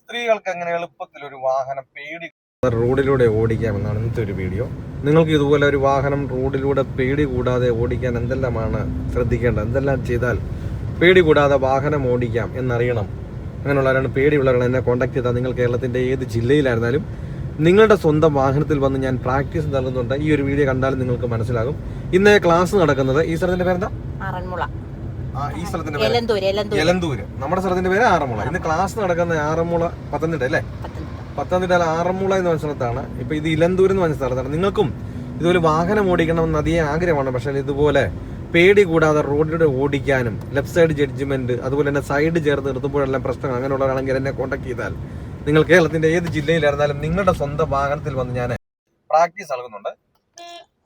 സ്ത്രീകൾക്ക് എങ്ങനെ എളുപ്പത്തിൽ ഒരു വാഹനം റോഡിലൂടെ ഓടിക്കാമെന്നാണ് ഇന്നത്തെ ഒരു വീഡിയോ. നിങ്ങൾക്ക് ഇതുപോലെ ഒരു വാഹനം റോഡിലൂടെ പേടി കൂടാതെ ഓടിക്കാൻ എന്തെല്ലാമാണ് ശ്രദ്ധിക്കേണ്ടത്, എന്തെല്ലാം ചെയ്താൽ പേടി കൂടാതെ വാഹനം ഓടിക്കാം എന്നറിയണം, അങ്ങനെയുള്ളവരാണ് പേടിയുള്ളവരാണ് എന്നെ കോൺടാക്ട് ചെയ്താൽ നിങ്ങൾ കേരളത്തിൻ്റെ ഏത് ജില്ലയിലായിരുന്നാലും നിങ്ങളുടെ സ്വന്തം വാഹനത്തിൽ വന്ന് ഞാൻ പ്രാക്ടീസ് നൽകുന്നുണ്ട്. ഈ ഒരു വീഡിയോ കണ്ടാലും നിങ്ങൾക്ക് മനസ്സിലാകും. ഇന്ന് ക്ലാസ് നടക്കുന്നത് ഈ സ്ഥലത്തിന്റെ പേരെന്താ? ഈ സ്ഥലത്തിന്റെ പേര് എലന്തൂര്. നമ്മുടെ സ്ഥലത്തിന്റെ പേര് ആറന്മുള. ഇന്ന് ക്ലാസ് നടക്കുന്ന ആറന്മുള പത്തനംതിട്ട അല്ലേ? പത്തനംതിട്ട ആറന്മുള എന്ന് പറഞ്ഞ സ്ഥലത്താണ്. ഇപ്പൊ ഇത് ഇലന്തൂർ എന്ന് പറഞ്ഞ സ്ഥലത്താണ്. നിങ്ങൾക്കും ഇതുപോലെ വാഹനം ഓടിക്കണമെന്ന് അധികം ആഗ്രഹമാണ്. പക്ഷേ ഇതുപോലെ പേടി കൂടാതെ റോഡിലൂടെ ഓടിക്കാനും ലെഫ്റ്റ് സൈഡ് ജഡ്ജ്മെന്റ് അതുപോലെ തന്നെ സൈഡ് ചേർത്ത് നിർത്തുമ്പോഴെല്ലാം പ്രശ്നങ്ങൾ അങ്ങനെയുള്ളവരാണെങ്കിൽ എന്നെ കോൺടാക്ട് ചെയ്താൽ നിങ്ങൾ കേരളത്തിന്റെ ഏത് ജില്ലയിലായിരുന്നാലും നിങ്ങളുടെ സ്വന്തം വാഹനത്തിൽ വന്ന് ഞാൻ പ്രാക്ടീസ് നൽകുന്നുണ്ട്.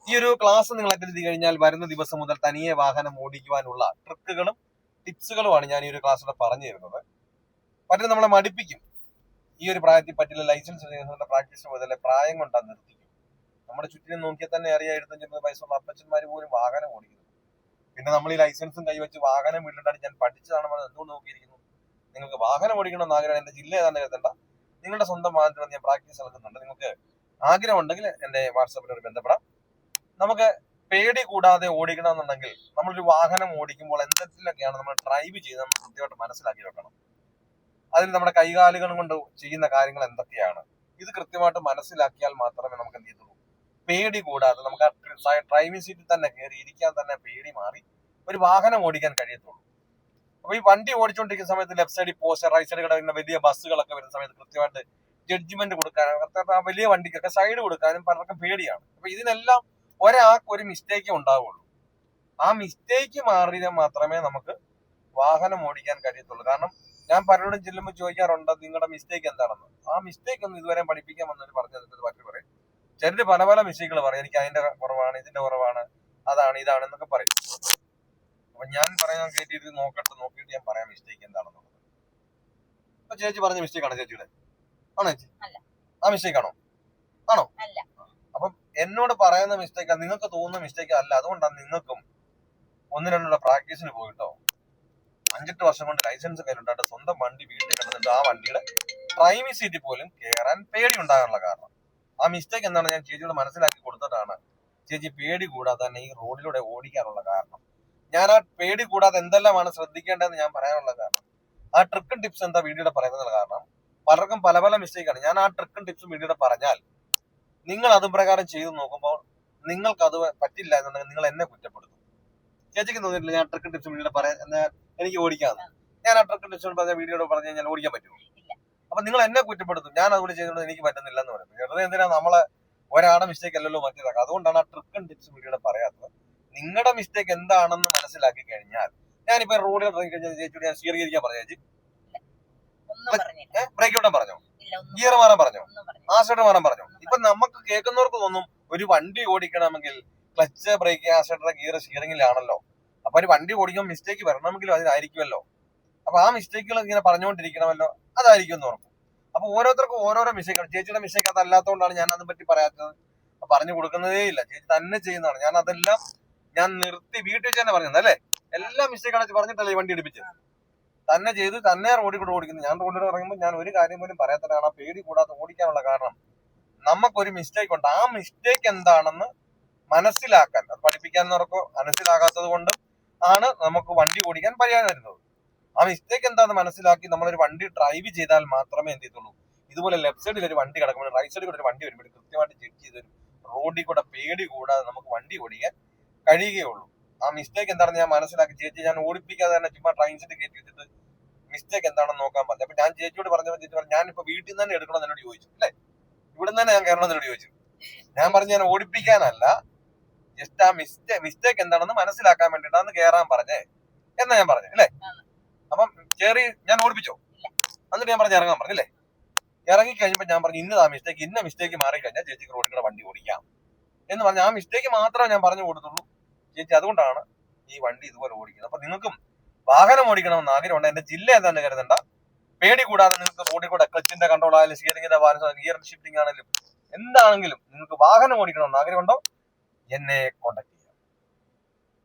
ഈ ഒരു ക്ലാസ് നിങ്ങൾ അറ്റൻഡ് ചെയ്ത് കഴിഞ്ഞാൽ വരുന്ന ദിവസം മുതൽ തനിയെ വാഹനം ഓടിക്കുവാനുള്ള ട്രിക്കുകളും ടിപ്സുകളുമാണ് ഞാൻ ഈ ഒരു ക്ലാസ്സിലൂടെ പറഞ്ഞു തരുന്നത്. പറ്റും നമ്മളെ മടിപ്പിക്കും. ഈ ഒരു പ്രായത്തിൽ പറ്റില്ല, ലൈസൻസ് പ്രാക്ടീസ് മുതലേ പ്രായം കൊണ്ടാണ് നിർത്തിക്കും. നമ്മുടെ ചുറ്റിനും നോക്കിയാൽ തന്നെ അറിയാം, 75 വയസ്സുള്ള അപ്പച്ചന്മാർ പോലും വാഹനം ഓടിക്കുന്നു. പിന്നെ നമ്മൾ ഈ ലൈസൻസും കൈവച്ച് വാഹനം വീട്ടിലാണ് ഞാൻ പഠിച്ചതാണെന്ന് എന്തുകൊണ്ട് നോക്കിയിരിക്കുന്നു. നിങ്ങൾക്ക് വാഹനം ഓടിക്കണമെന്ന് ആഗ്രഹം എന്റെ ജില്ല ഏതാണ്ട് കരുതണ്ട, നിങ്ങളുടെ സ്വന്തം വാഹനത്തിൽ ഞാൻ പ്രാക്ടീസ് നൽകുന്നുണ്ട്. നിങ്ങൾക്ക് ആഗ്രഹം ഉണ്ടെങ്കിൽ എന്റെ വാട്സാപ്പിൽ ബന്ധപ്പെടാം. നമുക്ക് പേടി കൂടാതെ ഓടിക്കണമെന്നുണ്ടെങ്കിൽ നമ്മളൊരു വാഹനം ഓടിക്കുമ്പോൾ എന്തെങ്കിലൊക്കെയാണ് നമ്മൾ ഡ്രൈവ് ചെയ്ത് നമ്മൾ കൃത്യമായിട്ട് മനസ്സിലാക്കി വെക്കണം. അതിൽ നമ്മുടെ കൈകാലുകൾ കൊണ്ട് ചെയ്യുന്ന കാര്യങ്ങൾ എന്തൊക്കെയാണ്, ഇത് കൃത്യമായിട്ട് മനസ്സിലാക്കിയാൽ മാത്രമേ നമുക്ക് എന്ത് ചെയ്തുള്ളൂ, പേടി കൂടാതെ നമുക്ക് ആ ഡ്രൈവിംഗ് സീറ്റിൽ തന്നെ കയറി ഇരിക്കാൻ തന്നെ പേടി മാറി ഒരു വാഹനം ഓടിക്കാൻ കഴിയത്തുള്ളൂ. അപ്പൊ ഈ വണ്ടി ഓടിച്ചുകൊണ്ടിരിക്കുന്ന സമയത്ത് ലെഫ്റ്റ് സൈഡിൽ പോസ്റ്റ്, റൈറ്റ് സൈഡിൽ കിടക്കുന്ന വലിയ ബസ്സുകളൊക്കെ വരുന്ന സമയത്ത് കൃത്യമായിട്ട് ജഡ്ജ്മെന്റ് കൊടുക്കാനും ആ വലിയ വണ്ടിക്കൊക്കെ സൈഡ് കൊടുക്കാനും പലർക്കും പേടിയാണ്. അപ്പൊ ഇതിനെല്ലാം ഒരാൾക്ക് ഒരു മിസ്റ്റേക്ക് ഉണ്ടാവുള്ളൂ. ആ മിസ്റ്റേക്ക് മാറിയാൽ മാത്രമേ നമുക്ക് വാഹനം ഓടിക്കാൻ കഴിയത്തുള്ളൂ. കാരണം ഞാൻ പലരോടും ചെല്ലുമ്പോൾ ചോദിക്കാറുണ്ട് നിങ്ങളുടെ മിസ്റ്റേക്ക് എന്താണെന്ന്. ആ മിസ്റ്റേക്ക് ഒന്നും ഇതുവരെ പഠിപ്പിക്കാൻ വന്നവർ പറഞ്ഞത് പറ്റി പറയും. ചിലര് പല പല മിസ്റ്റേക്കുകൾ പറയും, എനിക്ക് അതിന്റെ കുറവാണ്, ഇതിന്റെ കുറവാണ്, അതാണ് ഇതാണ് എന്നൊക്കെ പറയും. അപ്പൊ ഞാൻ പറയാൻ കേട്ടിട്ട് നോക്കിയിട്ട് ഞാൻ പറയാം മിസ്റ്റേക്ക് എന്താണെന്നുള്ളത്. അപ്പൊ ചേച്ചി പറഞ്ഞ മിസ്റ്റേക്ക് ആണോ ചേച്ചിയുടെ? ആണോ ചേച്ചി? ആ മിസ്റ്റേക്ക് ആണോ? അപ്പം എന്നോട് പറയുന്ന മിസ്റ്റേക്ക് നിങ്ങൾക്ക് തോന്നുന്ന മിസ്റ്റേക്ക് അല്ല. അതുകൊണ്ടാണ് നിങ്ങൾക്കും 1-2 പ്രാക്ടീസിന് പോയിട്ടോ 5-8 വർഷം കൊണ്ട് ലൈസൻസ് കയ്യിലുണ്ടായിട്ട് സ്വന്തം വണ്ടി വീട്ടിൽ കിടന്നിട്ട് ആ വണ്ടിയുടെ ഡ്രൈവിംഗ് സീറ്റിൽ പോലും കയറാൻ പേടി ഉണ്ടാകാനുള്ള കാരണം. ആ മിസ്റ്റേക്ക് എന്താണ് ഞാൻ ചേച്ചിയോട് മനസ്സിലാക്കി കൊടുത്തിട്ടാണ് ചേച്ചി പേടി കൂടാതെ തന്നെ ഈ റോഡിലൂടെ ഓടിക്കാനുള്ള കാരണം. ഞാൻ ആ പേടി കൂടാതെ എന്തെല്ലാമാണ് ശ്രദ്ധിക്കേണ്ടതെന്ന് ഞാൻ പറയാനുള്ള കാരണം, ആ ട്രിക്കും ടിപ്സ് എന്താ വീഡിയോയുടെ പറയുന്നത് കാരണം പലർക്കും പല പല മിസ്റ്റേക്കാണ്. ഞാൻ ആ ട്രിക്കും ടിപ്സും വീഡിയോയുടെ പറഞ്ഞാൽ നിങ്ങൾ അത് പ്രകാരം ചെയ്തു നോക്കുമ്പോൾ നിങ്ങൾക്ക് അത് പറ്റില്ല എന്നുണ്ടെങ്കിൽ നിങ്ങൾ എന്നെ കുറ്റപ്പെടുത്തും. ചേച്ചിക്ക് തോന്നിയിട്ടില്ല ഞാൻ ട്രിക്കും ടിപ്സും വീഡിയോയുടെ പറയാൻ എനിക്ക് ഓടിക്കാതെ? ഞാൻ ആ ട്രിക്കും ടിപ്സും പറഞ്ഞ വീഡിയോയുടെ പറഞ്ഞു കഴിഞ്ഞാൽ ഓടിക്കാൻ പറ്റുമോ? അപ്പൊ നിങ്ങൾ എന്നെ കുറ്റപ്പെടുത്തും. ഞാൻ അതുപോലെ ചെയ്തുകൊണ്ട് എനിക്ക് പറ്റുന്നില്ല എന്ന് പറയും. വെറുതെ എന്തിനാ നമ്മളെ ഒരാളുടെ മിസ്റ്റേക്ക് അല്ലല്ലോ മറ്റേതാക്കുക. അതുകൊണ്ടാണ് ആ ട്രിക്കും ടിപ്സും വീഡിയോയുടെ പറയാത്തത്. നിങ്ങളുടെ മിസ്റ്റേക്ക് എന്താണെന്ന് മനസ്സിലാക്കി കഴിഞ്ഞാൽ, ഞാനിപ്പോ റോഡിൽ ഇറങ്ങി കഴിഞ്ഞാൽ ചേച്ചിയോട് ഞാൻ സ്വീകരിക്കാൻ പറഞ്ഞു, ചേച്ചി ബ്രേക്ക് ഔട്ടാൻ പറഞ്ഞോ, ഗിയർ മാറാൻ പറഞ്ഞോ, ആക്സിലേറ്റർ മാറാൻ പറഞ്ഞോ. ഇപ്പൊ നമുക്ക് കേൾക്കുന്നവർക്ക് തോന്നും ഒരു വണ്ടി ഓടിക്കണമെങ്കിൽ ക്ലച്ച്, ബ്രേക്ക്, ആക്സിലേറ്റർ, ഗിയർ സ്റ്റിയറിംഗിലാണല്ലോ. അപ്പൊ ഒരു വണ്ടി ഓടിക്കുമ്പോൾ മിസ്റ്റേക്ക് വരണമെങ്കിലും അതിലായിരിക്കുമല്ലോ. അപ്പൊ ആ മിസ്റ്റേക്കുകൾ ഇങ്ങനെ പറഞ്ഞുകൊണ്ടിരിക്കണമല്ലോ, അതായിരിക്കും എന്ന് ഓർക്കും. അപ്പൊ ഓരോരുത്തർക്കും ഓരോരോ മിസ്റ്റേക്കാണ്. ചേച്ചിയുടെ മിസ്റ്റേക്ക് അതല്ലാത്തതുകൊണ്ടാണ് ഞാൻ അതിനെ പറ്റി പറയാത്തത്, പറഞ്ഞു കൊടുക്കുന്നതേ ഇല്ല. ചേച്ചി തന്നെ ചെയ്യുന്നതാണ്. ഞാൻ അതെല്ലാം നിർത്തി വീട്ടിൽ വെച്ച് തന്നെ പറഞ്ഞത് അല്ലേ. എല്ലാ മിസ്റ്റേക്കാണ് പറഞ്ഞിട്ടല്ലേ ഈ വണ്ടി എടുപ്പിച്ചത്. തന്നെ ചെയ്ത് തന്നെ റോഡിൽ കൂടെ ഓടിക്കുന്നത്. ഞാൻ റോഡിൽ ഇറങ്ങുമ്പോൾ ഞാൻ ഒരു കാര്യം പോലും പറയാത്തതാണ് ആ പേടി കൂടാതെ ഓടിക്കാനുള്ള കാരണം. നമുക്കൊരു മിസ്റ്റേക്ക് ഉണ്ട്. ആ മിസ്റ്റേക്ക് എന്താണെന്ന് മനസ്സിലാക്കാൻ, അത് പഠിപ്പിക്കാന്നവർക്ക് മനസ്സിലാകാത്തത് കൊണ്ടും ആണ് നമുക്ക് വണ്ടി ഓടിക്കാൻ പറയാൻ വരുന്നത്. ആ മിസ്റ്റേക്ക് എന്താണെന്ന് മനസ്സിലാക്കി നമ്മളൊരു വണ്ടി ഡ്രൈവ് ചെയ്താൽ മാത്രമേ എന്ത് ചെയ്തുള്ളൂ, ഇതുപോലെ ലെഫ്റ്റ് സൈഡിൽ ഒരു വണ്ടി കിടക്കുമ്പോൾ റൈറ്റ് സൈഡിൽ കൂടെ ഒരു വണ്ടി വരുമ്പോൾ കൃത്യമായിട്ട് ജഡ്ജ് ചെയ്ത് റോഡിൽ കൂടെ പേടി കൂടാതെ നമുക്ക് വണ്ടി ഓടിക്കാൻ കഴിയുകയുള്ളൂ. ആ മിസ്റ്റേക്ക് എന്താണെന്ന് ഞാൻ മനസ്സിലാക്കി ചേച്ചി ഞാൻ ഓടിപ്പിക്കാതെ തന്നെ ചുമ്മാ ഡ്രൈവിംഗ് സീറ്റ് കയറ്റി വെച്ചിട്ട് മിസ്റ്റേക്ക് എന്താണെന്ന് നോക്കാൻ പറഞ്ഞു. അപ്പൊ ഞാൻ ചേച്ചിയോട് പറഞ്ഞപ്പോൾ ചേച്ചി പറഞ്ഞു ഞാനിപ്പോ വീട്ടിൽ നിന്ന് തന്നെ എടുക്കണം എന്നോട് ചോദിച്ചു അല്ലേ, ഇവിടെ നിന്ന് തന്നെ ഞാൻ കയറണം എന്നോട് ചോദിച്ചു. ഞാൻ പറഞ്ഞു ഞാൻ ഓടിപ്പിക്കാനല്ല, ജസ്റ്റ് ആ മിസ്റ്റേക്ക് എന്താണെന്ന് മനസ്സിലാക്കാൻ വേണ്ടിയിട്ടാണ് കയറാൻ പറഞ്ഞേ എന്നാ ഞാൻ പറഞ്ഞു അല്ലേ. അപ്പം കയറി ഞാൻ ഓടിപ്പിച്ചോ, എന്നിട്ട് ഞാൻ പറഞ്ഞു ഇറങ്ങാൻ പറഞ്ഞില്ലേ. ഇറങ്ങി കഴിഞ്ഞപ്പോൾ ഞാൻ പറഞ്ഞു ഇന്ന മിസ്റ്റേക്ക് മാറിക്കഴിഞ്ഞാൽ ചേച്ചിക്ക് റോഡിൽ കൂടെ വണ്ടി ഓടിക്കാം എന്ന് പറഞ്ഞ ആ മിസ്റ്റേക്ക് മാത്രമേ ഞാൻ പറഞ്ഞു കൊടുത്തുള്ളൂ ചേച്ചി. അതുകൊണ്ടാണ് ഈ വണ്ടി ഇതുപോലെ ഓടിക്കുന്നത്. അപ്പൊ നിങ്ങൾക്കും വാഹനം ഓടിക്കണമെന്ന് ആഗ്രഹമുണ്ട്. എന്റെ ജില്ല എന്താണെന്ന് കരുതണ്ട, പേടി കൂടാതെ നിങ്ങൾക്ക് റോഡിൽ കൂടെ ക്ലച്ചിന്റെ കൺട്രോൾ ആയാലും സ്റ്റിയറിംഗിന്റെ ബാലൻസ്, ഗിയർ ഷിഫ്റ്റിംഗ് ആണെങ്കിലും എന്താണെങ്കിലും നിങ്ങൾക്ക് വാഹനം ഓടിക്കണമെന്ന് ആഗ്രഹമുണ്ടോ എന്നെ കോൺടാക്ട് ചെയ്യും.